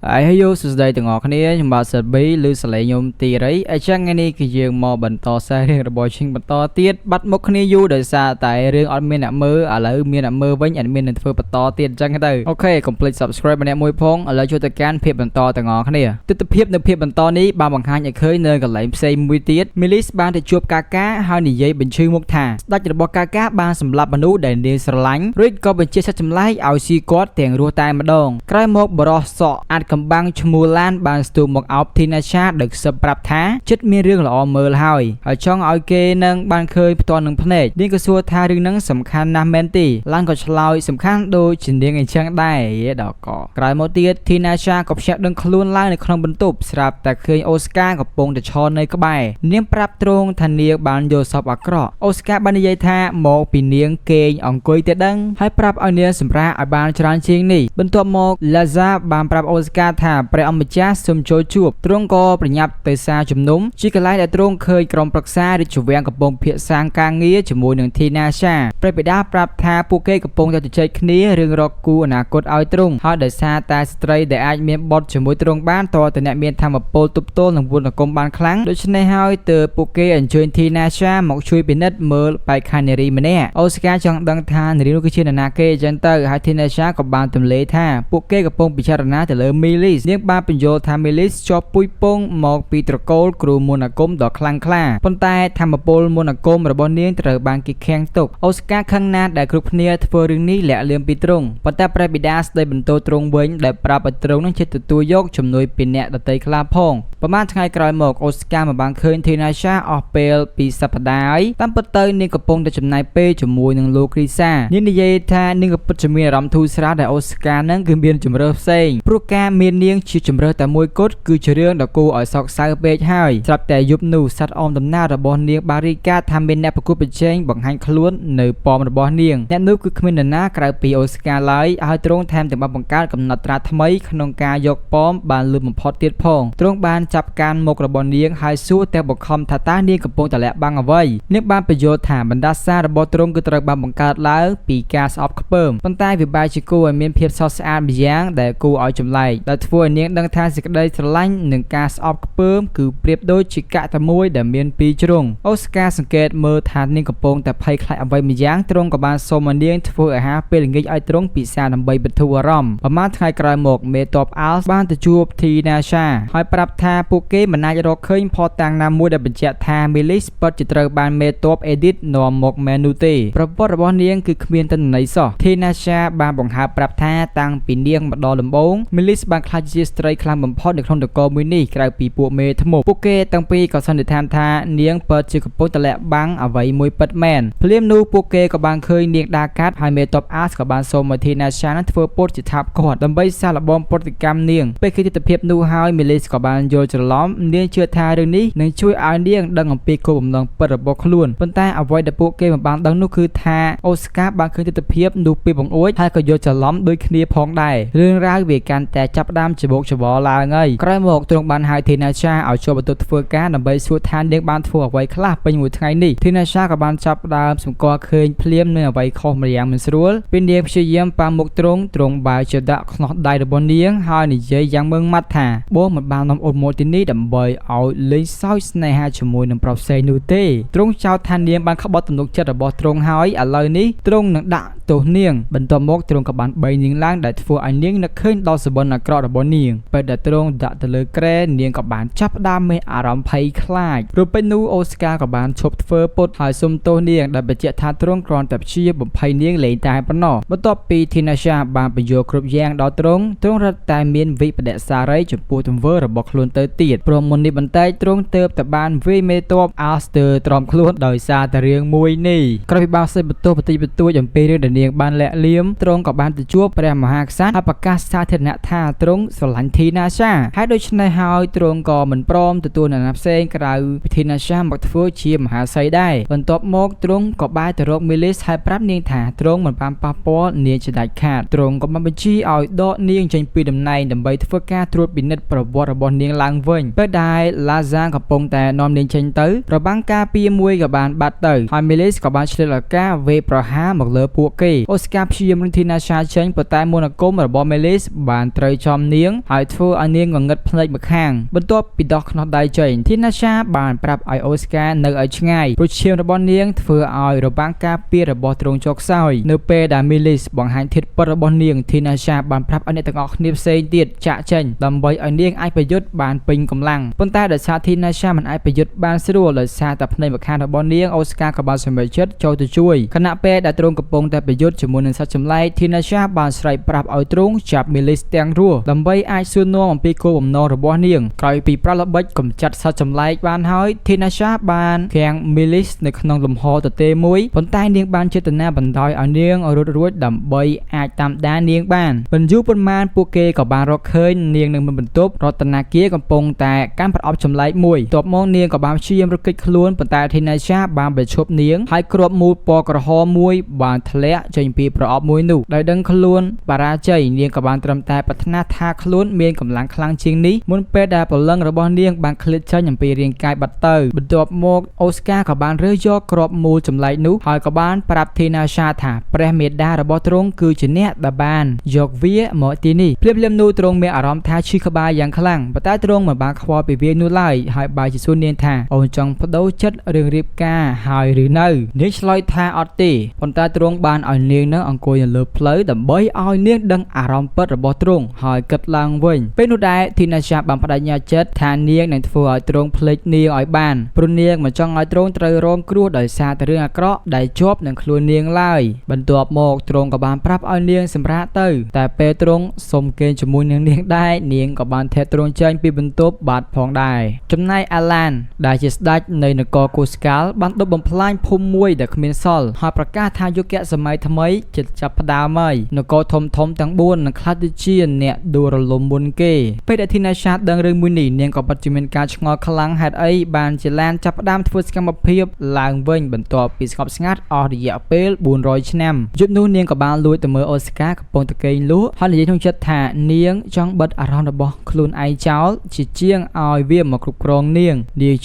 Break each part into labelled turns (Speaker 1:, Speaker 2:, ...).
Speaker 1: ហើយយោសួស្តីទាំងអស់គ្នាខ្ញុំបាទសិតបីឬសលេងខ្ញុំទីរីអញ្ចឹងថ្ងៃនេះគឺយើងមកបន្តសាររឿងរបស់ឈិងបន្តទៀតបាត់មុខគ្នាយូរដោយសារតែរឿងអត់មានអ្នកមើលឥឡូវមានអ្នកមើលវិញអត់មានអ្នកធ្វើបន្តទៀតអញ្ចឹងទៅអូខេ complete subscribe ម្នាក់មួយផងឥឡូវចូលទៅកាន់ភាពបន្តទាំងអស់គ្នាទស្សនភាពនៅភាពបន្តនេះបានបង្ហាញឲ្យឃើញនៅកន្លែងផ្សេងមួយទៀត Millis បានទៅជួបកាកាហើយនិយាយបញ្ជឺមុខថាស្ដេចរបស់កាកាបានសម្លាប់មនុស្សដែលនាងស្រឡាញ់រួចក៏បញ្ជាសិទ្ធិចម្លែកឲ្យស៊ីគាត់ទាំងរស់តែម្ដងក្រោយមកបរោះសក់អាចកំបាំងឈ្មោះឡានបានស្ទុះមកអោបធីណាឆាដោយខ្សឹបប្រាប់ថាចិត្តមានរឿងល្អមើលហើយចង់ឲ្យគេនឹងបានឃើញផ្ទាល់នឹងភ្នែកនាងក៏សួរថារឿងហ្នឹងសំខាន់ណាស់មែនទេឡានក៏ឆ្លើយសំខាន់ដូចជានាងអញ្ចឹងដែរដល់កក្រោយមកទៀតធីណាឆាក៏ភ្ញាក់ដឹងខ្លួនឡើងនៅក្នុងបន្ទប់ស្រាប់តែឃើញអូស្ការកំពុងតែឈរនៅក្បែរនាងប្រាប់ទ្រង់ថានាងបានយកសពអាក្រក់អូស្ការបាននិយាយថាមកពីនាងគេងអង្គុយតែដឹងហើយប្រាប់ឲ្យនាងសម្រាកឲ្យបានច្រើនជាងនេះបន្ទាប់មកឡាហ្សាបានប្រាប់អូស្ការថាព្រះអម្ចាស់សូមចូលជួបទ្រង់ក៏ប្រញាប់ទៅសារជំនុំជាកន្លែងដែលទ្រង់ឃើញក្រុមប្រឹក្សារាជវាំងកំពុងភាសាការងារជាមួយនឹងធីណាឆាព្រះបិតាប្រាប់ថាពួកគេកំពុងតែជជែកគ្នារឿងរកគូអនាគតឲ្យទ្រង់ហើយដោយសារតែស្ត្រីដែលអាចមានបុត្រជាមួយទ្រង់បានតើតអ្នកមានធម៌ពលទប់ទល់នឹងវណ្ណកុំបានខ្លាំងដូច្នេះហើយទើបពួកគេអញ្ជើញធីណាឆាមកជួយពិនិត្យមើលបែកខានារីម្នាក់អូស្ការចង់ដឹងថានារីនោះគឺជានរណាគេអញ្ចឹងទៅហើយធីណាឆាក៏បានទម្លាយថាពួកគេកំពុងពិចារណាទៅលើ Millis នាងបានបញ្យល់ថា Millis ជាប់ពុយពងមកពីត្រកូលគ្រូមន្តអាគមដ៏ខ្លាំងក្លាប៉ុន្តែធម្មពលមន្តអាគមរបស់នាងត្រូវបានគេឃាំងទុកអូស្ការខឹងណាស់ដែលគ្រប់គ្នាធ្វើរឿងនេះលាក់លៀមពីទ្រង់ប៉ុន្តែព្រះបិតាស្ដីបន្ទោទ្រង់វិញដែលប្រាប់ឲ្យទ្រង់នឹងចិត្តទទួលយកជំនួយពីអ្នកដតីខ្លះផងប្រហែលថ្ងៃក្រោយមកអូស្ការមិនបានឃើញធីណាឆាអស់ពេលពីសប្តាហ៍ហើយតាមពិតទៅនាងកំពុងតែចំណាយពេលជាមួយនឹងលោកគ្រីសានាងនិយាយថានាងក៏ពិតជាមានអារម្មណ៍ធូរស្រាលដែលអូស្ការនឹងគឺមានជំរឿផ្សេងព្រោះការមាននាងជាជំរឿតែមួយគត់គឺជារឿងដ៏គួរឲ្យសោកសៅពេកហើយស្រាប់តែយប់នោះសត្វអមដំណើររបស់នាងបានរីកាថាមានអ្នកប្រកួតប្រជែងបង្ហាញខ្លួននៅប៉មរបស់នាងអ្នកនោះគឺគ្មាននរណាក្រៅពីអូស្ការឡើយហើយទ្រង់ថែមទាំងបានបង្កើតកំណត់ត្រាថ្មីក្នុងការយកប៉មបានលឿនបំផុតទៀតផងទ្រង់បានចាប់កាន់មុខរបស់នាងហើយសួរតែបង្ខំថាតើនាងកំពុងតែលាក់បាំងអ្វីនាងបានបញ្យល់ថាបណ្ដាសារបស់ទ្រង់គឺត្រូវបានបង្កើតឡើងពីការស្អប់ខ្ពើមប៉ុន្តែវាបែរជាគួរឲ្យមានភាពស្រស់ស្អាតម្យ៉ាងដែលគួរឲ្យចម្លែកដែលធ្វើឲ្យនាងដឹងថាសេចក្តីស្រឡាញ់និងការស្អប់ខ្ពើមគឺប្រៀបដូចជាកាក់តែមួយដែលមានពីរជ្រុងអូស្ការសង្កេតមើលថានាងកំពុងតែភ័យខ្លាចអ្វីម្យ៉ាងទ្រង់ក៏បានសូមឲ្យនាងធ្វើអាហារពេលល្ងាចឲ្យទ្រង់ពិសាដើម្បីបន្ធូរអារម្មណ៍ប្រហែលថ្ងៃក្រោយមកមេតបអាល់បានទៅជួបធីណាឆាហើយប្រាប់ថាពួកគេមិនអាចរកឃើញផតាំងណាមួយដែលបញ្ជាក់ថា Millis ពិតជាត្រូវបានមេតបអេឌីតនាំមកមែននោះទេប្រវត្តិរបស់នាងគឺគ្មានទិន្នន័យសោះធីណាឆាបានបង្ហើបប្រាប់ថាតាំងពីនាងម្ដងដំបូង Millis បានក្លាយជាស្ត្រីខ្លាំងបំផុតនៅក្នុងនគរមួយនេះក្រៅពីពួកមេធ្មប់ពួកគេទាំងពីរក៏សន្និដ្ឋានថានាងពិតជាកំពុងតែលាក់បាំងអ្វីមួយពិតមែនភ្លាមនោះពួកគេក៏បានឃើញនាងដាកាត់ហើយមេតបអាសក៏បានសូមឲ្យធីណាឆានឹងធ្វើពុតជាថាបគាត់ដើម្បីសាកល្បងប្រតិកម្មនាងពេលឃើញទស្សនវិជ្ជានោះហើយ Millis ក៏បានយល់ច្រឡំនាងជឿថារឿងនេះនឹងជួយឲ្យនាងដឹងអំពីគោលបំណងពិតរបស់ខ្លួនប៉ុន្តែអ្វីដែលពួកគេមិនបានដឹងនោះគឺថាអូស្ការបានឃើញទស្សនវិជ្ជានោះពីបង្អួចហើយក៏យល់ច្រឡំដូចគ្នាផងដែររឿងរ៉ាវវាកាន់តែចាប់ផ្ដើមច្បោកច្បល់ឡើងហើយក្រោយមកទ្រង់បានហៅធីណាឆាឲ្យចូលបន្ទប់ធ្វើការដើម្បីសួរថានាងបានធ្វើអ្វីខ្លះពេញមួយថ្ងៃនេះធីណាឆាក៏បានចាប់ផ្ដើមសម្គាល់ឃើញភ្លាមនៅអ្វីខុសម្យ៉ាងមិនស្រួលពេលនាងព្យាយាមប៉ាមុខទ្រង់បែរជាដាក់ខ្នោះដៃរបស់នាងហើយនិយាយយ៉ាងម៉ឺងម៉ាត់ថាបងមិនបាននាំអូនមកទីនេះដើម្បីឲ្យលេងសើចស្នេហាជាមួយនឹងប្រុសផ្សេងនោះទេទ្រង់ចោទថានាងបានក្បត់ទំនុកចិត្តរបស់ទ្រង់ហើយឥឡូវនេះទ្រង់នឹងដាក់ទោសនាងបន្ទាប់មកទ្រង់ក៏បានបីនាងឡើងដែលធ្វើឲ្យនាងនឹកឃើញដល់សុបិនអាក្រក់របស់នាងពេលដែលទ្រង់ដាក់ទៅលើក្រែនាងក៏បានចាប់ផ្ដើមមានអារម្មណ៍ភ័យខ្លាចរួចពេលនោះអូស្ការក៏បានឈប់ធ្វើពុតហើយសុំទោសនាងដែលបញ្ជាក់ថាទ្រង់គ្រាន់តែព្យាបំភ័យនាងលេងតែប៉ុណ្ណោះបន្ទាប់ពីធីណាឆាបានបញ្យល់គ្រប់យ៉ាងដល់ទ្រង់រត់តែមានវិបដិសារីចំពោះទង្វើរបស់ខ្លួនទៅទៀតព្រមមុននេះបន្តិចទ្រង់ទៅតែបានវាយមេតបអាស្ទើទ្រាំខ្លួនដោយសារតែរឿងមួយនេះក្រោយពីបានសេចបន្ទោសបន្តិចបន្តួចអំពីរឿងដែលនាងបានលាក់លៀមទ្រង់ក៏បានទៅជួបព្រះមហាក្សត្រហើយប្រកាសសាធារណៈថាទ្រង់ស្រឡាញ់ធីណាឆាហើយដូច្នេះហើយទ្រង់ក៏មិនព្រមទទួលនរណាផ្សេងក្រៅពីធីណាឆាមកធ្វើជាមហាសីដែរបន្ទាប់មកទ្រង់ក៏បែរទៅរក Millis ហើយប្រាប់នាងថាទ្រង់មិនបានប៉ះពាល់នាងជាដាច់ខាតទ្រង់ក៏បានបញ្ជាឲ្យដកនាងចេញពីតំណែងដើម្បីធ្វើការត្រួតពិនិត្យប្រវត្តិរបស់នាងឡើងវិញពេលដែលឡាហ្សាកំពុងតែនាំនាងចេញទៅរបាំងការពារមួយក៏បានបាត់ទៅហើយ Millis ក៏បានឆ្លៀតឱកាសវេប្រហារមកលើពួកគេអូស្ការព្យាយាមនឹងធីណាឆាចេញប៉ុន្តែមន្តអាគមរបស់ Millis បានត្រូវច ចំនាងហើយធ្វើឲ្យនាងងងឹតភ្នែកម្ខាងបន្ទាប់ពីដោះខ្នោះដៃចេញធីណាសាបានប្រាប់ឲ្យអូស្ការនៅឲ្យឆ្ងាយព្រោះឈាមរបស់នាងធ្វើឲ្យរបាំងការពាររបស់ទ្រង់ចុកខ្សោយនៅពេលដែលមីលីសបង្ហាញធាតុពិតរបស់នាងធីណាសាបានប្រាប់ឲ្យអ្នកទាំងអស់គ្នាផ្សេងទៀតចាក់ចេញដើម្បីឲ្យនាងអាចប្រយុទ្ធបានពេញកម្លាំងប៉ុន្តែដោយសារធីណាសាមិនអាចប្រយុទ្ធបានស្រួលដោយសារតែភ្នែកម្ខាងរបស់នាងអូស្ការក៏បានសម្រេចចិត្តចូលទៅជួយខណៈពេលដែលទ្រង់កំពុងតែប្រយុទ្ធជាមួយនឹងសត្វចម្លែកធីណាសាបានស្រែកប្រាប់ឲ្យទ្រង់ចាប់មីលីសទាំងរស់ដើម្បីអាចសួរនាំអំពីគោលបំណងរបស់នាងក្រោយពីប្រឡល្បិចកំចាត់សត្វចម្លែកបានហើយធីណាសាបានគាំងមីលីសនៅក្នុងលំហទទេមួយប៉ុន្តែនាងបានចេតនាបណ្ដោយឲ្យនាងរត់រួចដើម្បីអាចតាមដាននាងបានមិនយូរប៉ុន្មានពួកគេក៏បានរកឃើញនាងនៅមុនបន្ទប់រតនាគារកំពុងតែកាន់ប្រអប់ចម្លែកមួយទើបមកនាងក៏បានព្យាយាមរត់គេចខ្លួនប៉ុន្តែធីណាសាបានបញ្ឈប់នាងហើយគ្រាប់មូលពណ៌ក្រហមមួយបានធ្លាក់ចេញពីប្រអប់មួយនោះដោយដឹងខ្លួនបរាជ័យនាងក៏បានត្រឹមតែប្រាថ្នាថាខ្លួនមានកម្លាំងខ្លាំងជាងនេះមុនពេលដែលព្រលឹងរបស់នាងបានឃ្លាតចេញអំពីរាងកាយបាត់ទៅបន្ទាប់មកអូស្ការក៏បានរើសយកគ្រាប់មូលចម្លែកនោះហើយក៏បានប្រាប់ធីណាសាថាព្រះមេដារបស់ទ្រង់គឺជាអ្នកដែលបានយកវាមកទីនេះភ្លាមៗនោះទ្រង់មានអារម្មណ៍ថាឈឺក្បាលយ៉ាងខ្លាំងប៉ុន្តែទ្រង់មិនបានខ្វល់ពីវានោះឡើយហើយបែរជាសួរនាងថាអូនចង់បដូរចិត្តរឿងរៀបការហើយឬនៅនាងឆ្លើយថាអត់ទេប៉ុន្តែទ្រង់បានឲ្យនាងនៅអង្គុយនៅលើផ្លូវដើម្បីឲ្យនាងដឹងអារម្មណ៍ពិតរបស់ទ្រង់ហើយគិតឡើងវិញពេលនោះដែរធីណាសាបានបដិញ្ញាចិត្តថានាងនឹងធ្វើឲ្យទ្រង់ភ្លេចនាងឲ្យបានព្រោះនាងមិនចង់ឲ្យទ្រង់ត្រូវរងគ្រោះដោយសារតែរឿងអាក្រក់ដែលជាប់នឹងខ្លួននាងឡើយបន្ទាប់មកទ្រង់ក៏បានប្រាប់ឲ្យនាងសម្រាកទៅតែពេលទ្រង់សុំគេងជាមួយនឹងនាងដែរនាងក៏បានថេទ្រង់ចេញពីបន្ទប់បាត់ផងដែរចំណែកអាឡានដែលជាស្ដេចនៃនគរកូស្កាល់បានដុតបំផ្លាញភូមិមួយដែលគ្មានសល់ហើយប្រកាសថាយុគសម័យថ្មីជិតចាប់ផ្ដើមហើយនគរធំទាំង4នឹងក្លាយទៅជាអ្នកដួលរលំមុនគេពេលដែលធីណាសាដឹងរឿងមួយនេះនាងក៏ពិតជាមានការឆ្ងល់ខ្លាំងហេតុអីបានជាឡានចាប់ផ្ដើមធ្វើសកម្មភាពឡើងវិញបន្ទាប់ពីស្ងប់ស្ងាត់អស់រយៈពេល400ឆ្នាំយប់នោះនាងក៏បានលួចទៅមើលអូស្ការកំពុងតែគេងលក់ហើយនិយាយក្នុងចិត្តថានាងចង់បិទអារម្មណ៍របស់ខ្លួនឯងចោលជាជាងឲ្យវាមកគ្រប់គ្រងនាង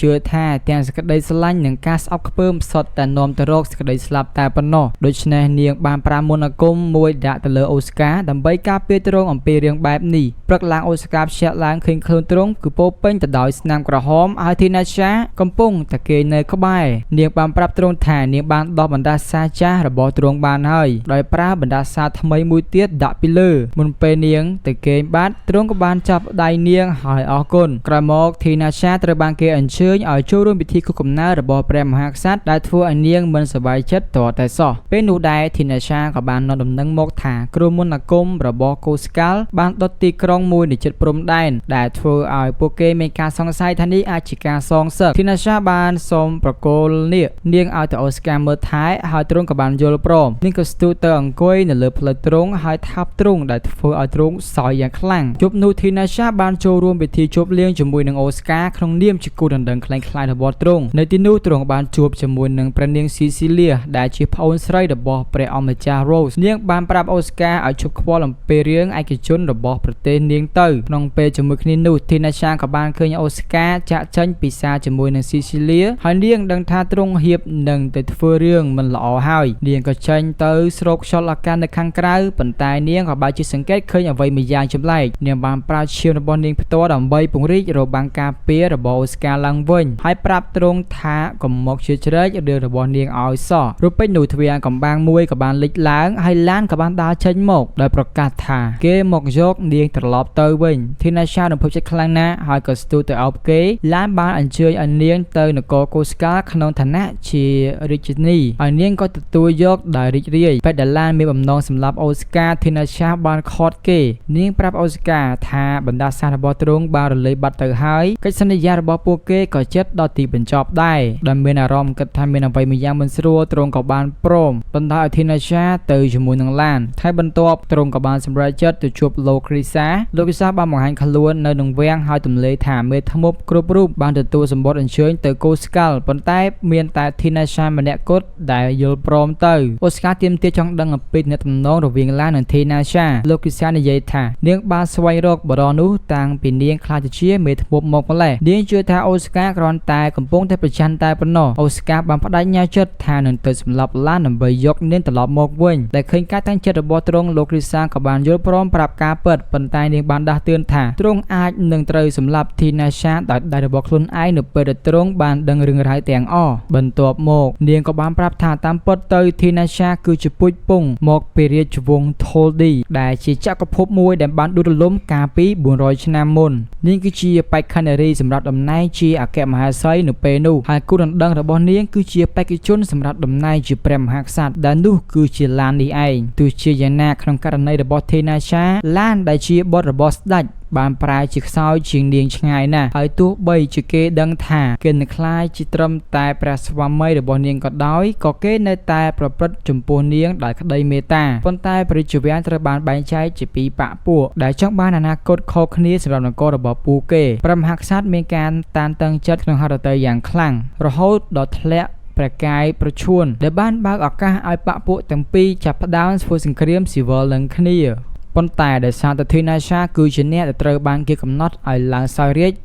Speaker 1: ជឿថាទាំងសេចក្តីស្រឡាញ់និងការស្អប់ខ្ពើមសុទ្ធតែនាំទៅរកសេចក្តីស្លាប់តែប៉ុណ្ណោះដូច្នេះនាងបានប្រាមន្តអាគមមួយដាក់ទៅលើអូស្ការដើម្បីការពារទ្រង់អំពីរឿងបែបនេះព្រឹកឡើងអូស្ការភ្ញាក់ឡើងឃើញខ្លួនទ្រង់គឺពោពេញទៅដោយស្នាមក្រហមហើយធីណាសាកំពុងតែគេងនៅក្បែរនាងបានប្រាប់ទ្រង់ថានាងបានដោះបណ្ដាសាចាស់របស់ទ្រង់បានហើយដោយប្រើបណ្ដាសាថ្មីមួយទៀតដាក់ពីលើមុនពេលនាងទៅគេងបាត់ទ្រង់ក៏បានចាប់ដៃនាងហើយអរគុណក្រោយមកធីណាសាត្រូវបានគេអញ្ជើញឲ្យចូលរួមពិធីខួបកំណើតរបស់ព្រះមហាក្សត្រដែលធ្វើឲ្យនាងមិនសប្បាយចិត្តតតែសោះពេលនោះដែរធីណាសាក៏បាននាំដំណឹងមកថាគ្រោះមន្តអាគមរបស់កូស្កាល់បានដុតទីក្រុងមួយនៅជិតព្រំដែនដែលធ្វើឲ្យពួកគេមានការសង្ស័យថានេះអាចជាការសងសឹកធីណាសាបានសូមប្រគល់នាងឲ្យទៅអូស្ការមើលថែហើយទ្រង់ក៏បានយល់ព្រមនាងក៏ស្ទុះទៅអង្គុយនៅលើផ្លូវទ្រង់ហើយថាបទ្រង់ដែលធ្វើឲ្យទ្រង់សោយយ៉ាងខ្លាំងយប់នោះធីណាសាបានចូលរួមពិធីជប់លៀងជាមួយនឹងអូស្ការក្នុងនាមជាគូដណ្ដឹងខ្លែងខ្លាយរបស់ទ្រង់នៅទីនោះទ្រង់បានជួបជាមួយនឹងព្រះនាងស៊ីស៊ីលៀដែលជាប្អូនស្រីរបស់ព្រះអម្ចាស់ Rose នាងបានប្រាប់អូស្ការឲ្យជប់ខ្វល់អំពីរឿងឯកជនរបស់ប្រទេសនាងទៅក្នុងពេលជាមួយគ្នានោះធីណាសាក៏បានឃើញអូស្ការចាក់ចេញពិសាជាមួយនឹងស៊ីស៊ីលៀហើយនាងដឹងថាទ្រង់ហៀបនឹងទៅធ្វើរឿងមិនល្អហើយនាងក៏ចេញទៅស្រូបខ្យល់អាកាសនៅខាងក្រៅប៉ុន្តែនាងក៏បែរជាសង្កេតឃើញអ្វីមួយយ៉ាងចម្លែកនាងបានប្រើឈាមរបស់នាងផ្ទាល់ដើម្បីពង្រីករបាំងការពាររបស់អូស្ការឡើងវិញហើយប្រាប់ទ្រង់ថាកុំមកជឿជ្រែករឿងរបស់នាងឲ្យសោះរូបពេជ្រនោះទ្វារកំបាំងមួយក៏បានលេចឡើងហើយឡានក៏បានដើរចេញមកដោយប្រកាសថាគេមកយកនាងត្រឡប់ទៅវិញធីណាសារំភើបចិត្តខ្លាំងណាស់ហើយក៏ស្ទុះទៅអោបគេឡានបានអញ្ជើញឲ្យនាងទៅនគរកូស្កាល់ក្នុងឋានៈជារាជនីហើយនាងក៏ទទួលយកដោយរីករាយពេលដែលឡានមានបំណងសម្លាប់អូស្ការធីណាសាបានខត់គេនាងប្រាប់អូស្ការថាបណ្ដាសាសរបស់ទ្រង់បានរលាយបាត់ទៅហើយកិច្ចសន្យារបស់ពួកគេក៏ជិតដល់ទីបញ្ចប់ដែរដោយមានអារម្មណ៍គិតថាមានអ្វីមួយយ៉ាងមិនស្រួលទ្រង់ក៏បានព្រមបណ្ដាឲ្យធីណាសាទៅជាមួយនឹងឡានហើយបន្ទាប់ទ្រង់ក៏បានសម្រេចចិត្តទៅជួបលោកគ្រីសាបានបង្ហាញខ្លួននៅនឹងវាំងហើយទម្លាយថាមេធ្មប់គ្រប់រូបបានទទួលសម្បត្តិអញ្ជើញទៅកូស្កាល់ប៉ុន្តែមានតែធីណាសាម្នាក់គត់ដែលយល់ព្រមទៅអូស្ការទាមទារចង់ដឹងអំពីទំនាក់ទំនងរវាងឡាននិងធីណាសាលោកគ្រីសានិយាយថានាងបានស្វែងរកបរិយនោះតាំងពីនាងខ្លាចជាមេធ្មប់មកម្លេះនាងជឿថាអូស្ការគ្រាន់តែកំពុងតែប្រច័ណ្ឌតែប៉ុណ្ណោះអូស្ការបានបដិញ្ញាចិត្តថានឹងទៅសម្លាប់ឡានដើម្បីយកនាងត្រឡប់មកវិញដែលឃើញការតាំងចិត្តរបស់ទ្រង់លោកគ្រីសាក៏បានយល់ព្រមប្រាប់ការពិត តប៉ុន្តែនាងបានដាស់តឿនថាទ្រង់អាចនឹងត្រូវសម្លាប់ធីណាសាដោយដៃរបស់ខ្លួនឯងនៅពេលដែលទ្រង់បានដឹងរឿងរ៉ាវទាំងអស់បន្ទាប់មកនាងក៏បានប្រាប់ថាតាមពិតទៅធីណាសាគឺជាពូជពង្សមកពីរាជវង្ស Toldi ដែលជាចក្រភពមួយដែលបានដួលរលំកាលពី400ឆ្នាំមុននាងគឺជាបេក្ខនារីសម្រាប់តំណែងជាអគ្គមហេសីនៅពេលនោះហើយគូដណ្ដឹងរបស់នាងគឺជាបេក្ខជនសម្រាប់តំណែងជាព្រះមហាក្សត្រដែលនោះគឺជាឡាននេះឯងទោះជាយ៉ាងណាក្នុងករណីរបស់ធីណាសាឡានដែលជាបុត្ររបស់ស្ដេចបានប្រែជាខ្សោយជាងនាងឆ្ងាយណាស់ហើយទោះបីជាគេដឹងថាគេនឹងខ្លាចជាត្រឹមតែព្រះស្វាមីរបស់នាងក៏ដោយក៏គេនៅតែប្រព្រឹត្តចំពោះនាងដោយក្តីមេត្តាប៉ុន្តែព្រះរាជវាំងត្រូវបានបែងចែកជាពីរបកពួកដែលចង់បានអនាគតខុសគ្នាសម្រាប់នគររបស់ពួកគេព្រះមហាក្សត្រមានការតានតឹងចិត្តក្នុងហឫទ័យយ៉ាងខ្លាំងរហូតដល់ធ្លាក់ព្រះកាយប្រឈួនដែលបានបើកឱកាសឲ្យបកពួកទាំងពីរចាប់ផ្ដើមធ្វើសង្គ្រាមស៊ីវិលនឹងគ្នាប៉ុន្តែដោយសារតែធីណាសាគឺជាអ្នកដែលត្រូវបានគេកំណត់ឲ្យឡើងសោយរាជ្យ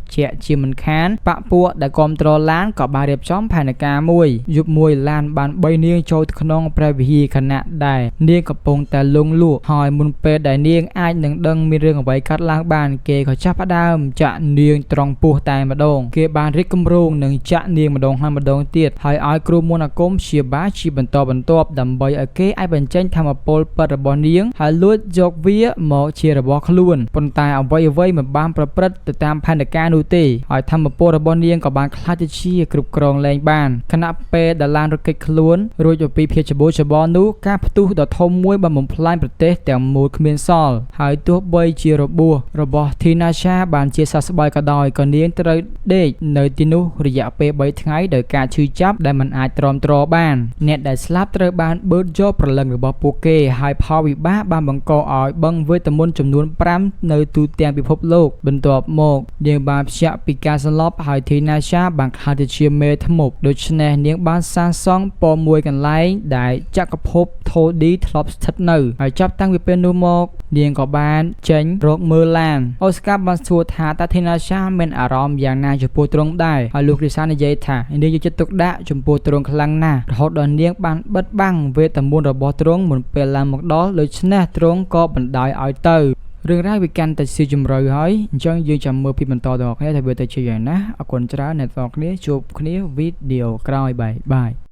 Speaker 1: ជាមិនខានបកពួកដែលគ្រប់គ្រងឡានក៏បានរៀបចំផែនការមួយយប់មួយឡានបាន3នាងចូលទៅក្នុងព្រះវិហារខណៈដែលនាងកំពុងតែលងលក់ហើយមុនពេលដែលនាងអាចនឹងដឹងមានរឿងអ្វីកើតឡើងបានគេក៏ចាប់ផ្ដើមចាក់នាងត្រង់ពោះតែម្ដងគេបានរៀបគម្រោងនឹងចាក់នាងម្ដងហើយម្ដងទៀតហើយឲ្យគ្រូមន្តអាគមព្យាបាលជាបន្តបន្ទាប់ដើម្បីឲ្យគេអាចបញ្ចេញធម្មពលពិតរបស់នាងហើយលួចយកវាមកជារបស់ខ្លួនប៉ុន្តែអ្វីមិនបានប្រព្រឹត្តទៅតាមផែនការនោះទេហើយធម្មពលរបស់នាងក៏បានខ្លាចទៅជាគ្រប់គ្រងលែងបានខណៈពេលដែលឡានរកិច្ចខ្លួនរួចពីភាពច្បូរច្បល់នោះការផ្ទុះដ៏ធំមួយបានបំផ្លាញប្រទេសទាំងមូលគ្មានសល់ហើយទោះបីជារបួសរបស់ធីណាសាបានជាសះស្បើយក៏ដោយក៏នាងត្រូវដេកនៅទីនោះរយៈពេល3ថ្ងៃដោយការឈឺចាប់ដែលមិនអាចទ្រាំទ្របានអ្នកដែលស្លាប់ត្រូវបានបឺតយកព្រលឹងរបស់ពួកគេហើយផលវិបាកបានបង្កឲ្យបឹងវេទមន្តចំនួន5នៅទូទាំងពិភពលោកបន្ទាប់មកនាងបានភ្ជាប់ពីការសន្លប់ហើយធីណាសាបានក្លាយទៅជាមេធ្មប់ដូច្នេះនាងបានសាងសង់ពណ៌មួយកន្លែងដែលចក្រភព Toldi ធ្លាប់ស្ថិតនៅហើយចាប់តាំងពីពេលនោះមកនាងក៏បានចេញរកមើលឡានអូស្ការបានសួរថាតើធីណាសាមានអារម្មណ៍យ៉ាងណាចំពោះទ្រង់ដែរហើយលោកគ្រីសានិយាយថានាងយកចិត្តទុកដាក់ចំពោះទ្រង់ខ្លាំងណាស់រហូតដល់នាងបានបិទបាំងវេទមន្តរបស់ទ្រង់មុនពេលឡើងមកដល់ដូច្នេះទ្រង់ក៏បណ្ដោយឲ្យទៅរឿងរ៉ាវវាកាន់តែស៊ីជម្រៅហើយអញ្ចឹងយើងចាំមើលពីបន្តទៅគ្នាថាវាទៅជាយ៉ាងណាអរគុណច្រើនអ្នកទាំងអស់គ្នាជួបគ្នាវីដេអូក្រោយបាយ